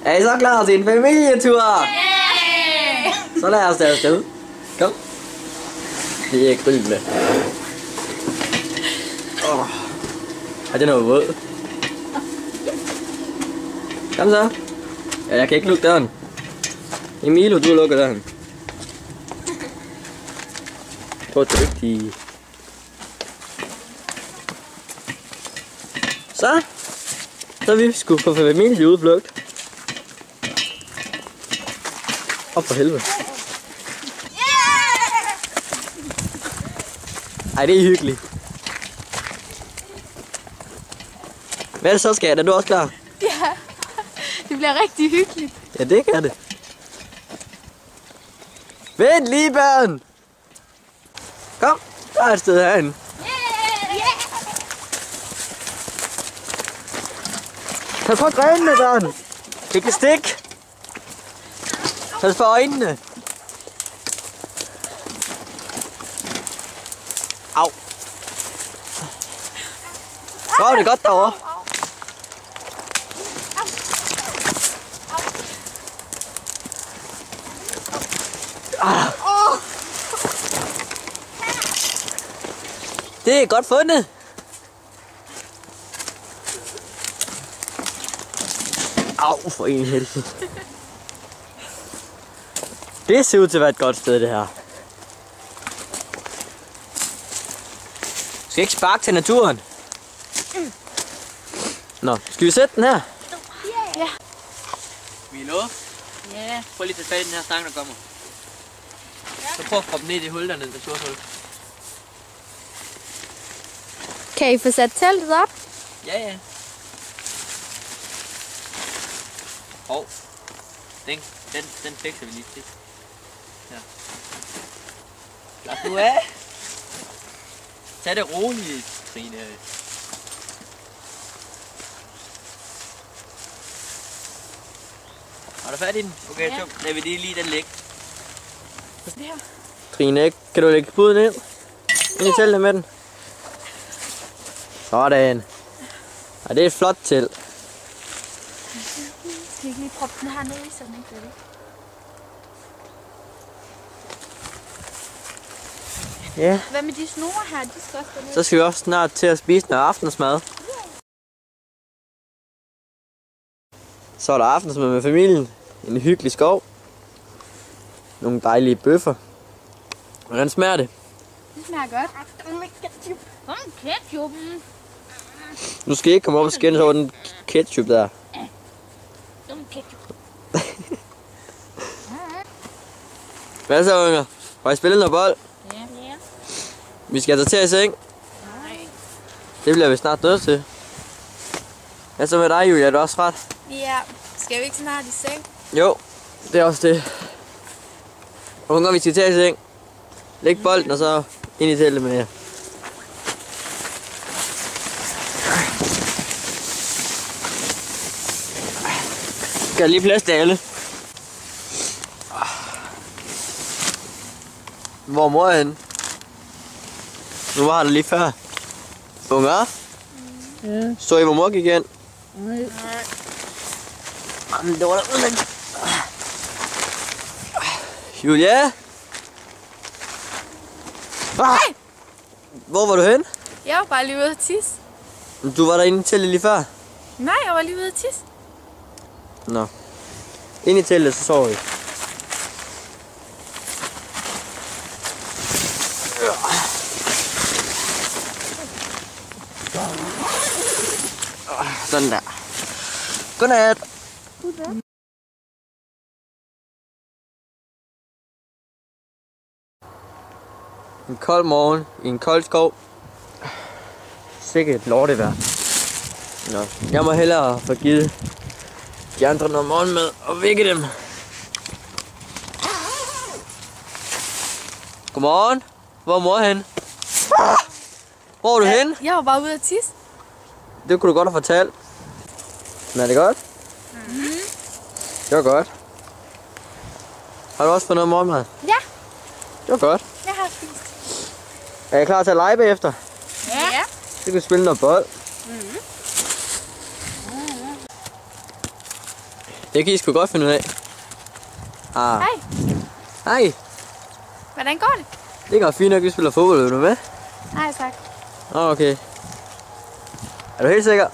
Er I så klar til en familietur? Yeah! Så lad os tage afsted. Kom. Det er grill med. Ej, den er jo våd. Kom så. Ja, jeg kan ikke lukke døren. Emilio, du lukker døren. Prøv dygtig. Så er vi sgu på familieudflugt. Op for helvede. Ej, det er hyggeligt. Hvad er det så, skat? Er du også klar? Ja, det bliver rigtig hyggeligt. Ja, det kan det. Vent lige, børn! Kom, der er et sted herinde. Pas på grenene, børn! Det kan stikke! Pas på øjnene! Au! Så er det godt derovre. Det er godt fundet. Au, for en helvede. Det ser ud til at være et godt sted, det her. Skal ikke sparke til naturen? Nå, skal vi sætte den her? Ja. Milo? Ja. Prøv lige at tage fat i den her stang, der kommer. Så prøv at proppe ned i hullet dernede, det sorte hul. Kan I få sat teltet op? Ja, ja. Hov. Den fikser vi lige til. Ja. Slap nu af. Tag det roligt, Trine. Har du fat i den? Okay, Ja. så lader vi lige den ligge. Det her. Trine, kan du lægge puden ind? Ind i teltet med den. Sådan. Ja, det er et flot telt. Skal ikke lige proppe den her ned i, så den ikke bliver væk? Ja. Hvad med de snore her? De skal også dernede. Så skal vi også snart til at spise noget aftensmad. Så er der aftensmad med familien. En hyggelig skov. Nogle dejlige bøffer. Hvordan smager det? Det smager godt. Kom, ketchupen. Nu skal I ikke komme op og skændes over den ketchup der. Kom, ketchup. Hvad så, unger? Har I spillet noget bold? Ja. Vi skal altså til i seng. Nej. Det bliver vi snart nødt til. Hvad så med dig, Julia? Er du også ret? Ja. Skal vi ikke snart i seng? Jo, det er også det. Unger, vi skal til i seng. Læg bolden og så ind i teltet med jer. Skal jeg lige plads til alle? Hvor er mor henne? Nu var der lige før. Unger? Ja. Så I, hvor mor gik ind? Nej. Jamen, det var der udlægt. Julia? Hvor var du hen? Jeg var bare lige ude at tisse. Du var derinde i teltet lige før. Nej, jeg var lige ude at tisse. Nå. Ind i teltet, så sover vi. Sådan der. Godnat. Godnat. En kold morgen i en kold skov. Sikkert et lortevejr. Nå, jeg må hellere få givet de andre noget morgenmad og vække dem. Godmorgen. Hvor er mor hen? Hvor er du hen? Jeg var bare ude at tisse. Det kunne du godt have fortalt. Men er det godt? Det var godt. Har du også fået noget morgenmad? Ja. Det var godt. Jeg har spist. Er I klar til at lege bagefter? Ja. Så kan vi spille noget bold. Det kan I sgu godt finde ud af. Ah. Hej. Hej. Hvordan går det? Det går fint nok, vi spiller fodbold. Vil du med? Nej, tak. Okay. Er du helt sikker?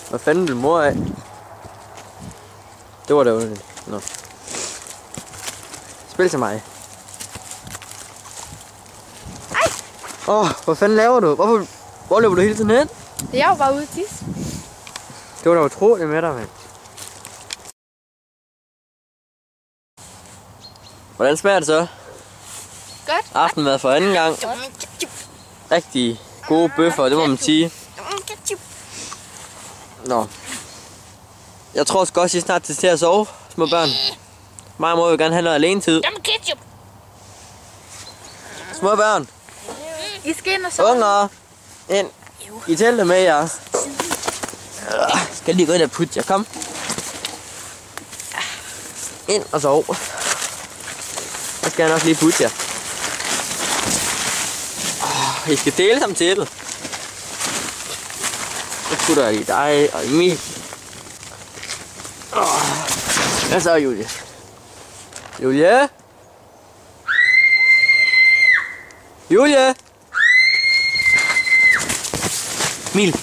Hvad fanden vil mor af? Det var da underligt. Nå. Spil til mig. Ej! Hvad fanden laver du? Hvor løber du hele tiden hen? Jeg var bare ude at tisse. Det var da utroligt med dig, mand. Hvordan smager det så? Godt. Aftenmad for anden gang. Rigtig gode bøffer, det må man sige. Nå. Jeg tror også godt, I snart til at sove, små børn. Mig må jo gerne have noget alene tid. Små børn. I skal ind og sove. Unger. Ind. I teltet med jer. Skal lige gå ind og putte jer. Kom. Ind og sov. Så skal jeg nok lige putte jer. I skal dele som teltet. Så putter jeg lige dig og Emil. Hvad så, Julie? Julie? Julie? Mil.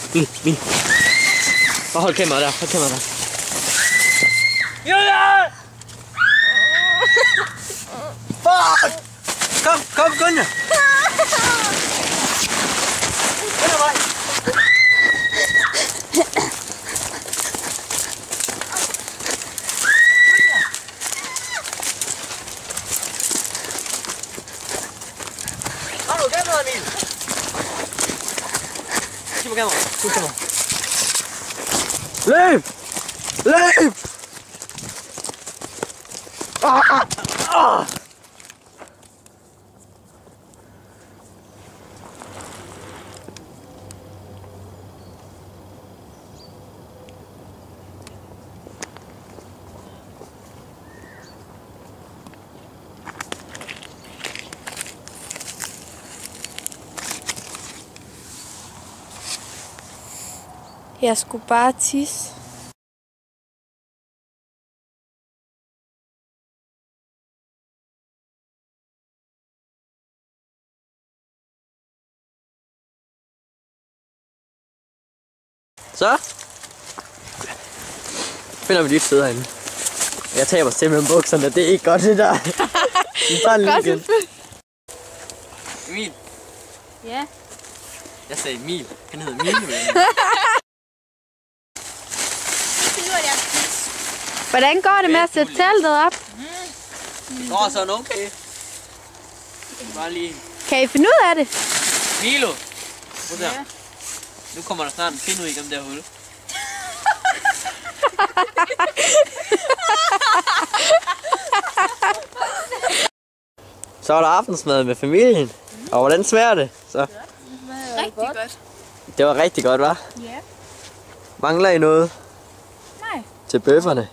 Hold kameraet der, Julie! Fuck! Kom, Gunja! Gunja, vej! Har du kameraet, Emil? Giv mig kameraet. Løb! Jeg skulle bare tisse. Så finder vi lige et sted herinde. Jeg taber simpelthen bukserne, det er ikke godt det der. Vi tager lige igen. Emil. Ja. Jeg sagde Emil. Han hedder Emil. Hvordan går det med at sætte teltet op? Det går sådan okay. Bare lige. Kan I finde ud af det? Milo. Prøv der. Nu kommer der snart en pind ud igennem det her hul. Så var der aftensmad med familien. Og hvordan smager det? Så. Rigtig godt. Det var rigtig godt, hva'? Ja. Mangler I noget? Nej. Til bøfferne?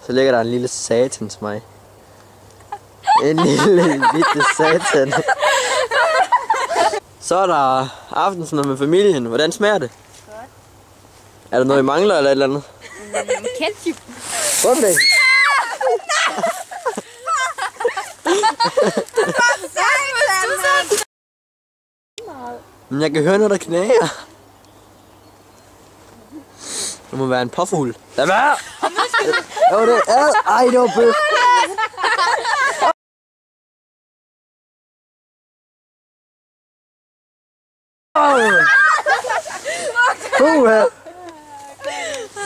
Så ligger der en lille satan til mig. En lille bitte satan. Så er der aftensmad med familien. Hvordan smager det? Godt. Er der noget, I mangler eller et eller andet? Ketchup. Hvorfor det? Men jeg kan høre noget, der knager. Det må være en påfugl. Lad være! Jo, det er. Ej, det var bøf. Puha.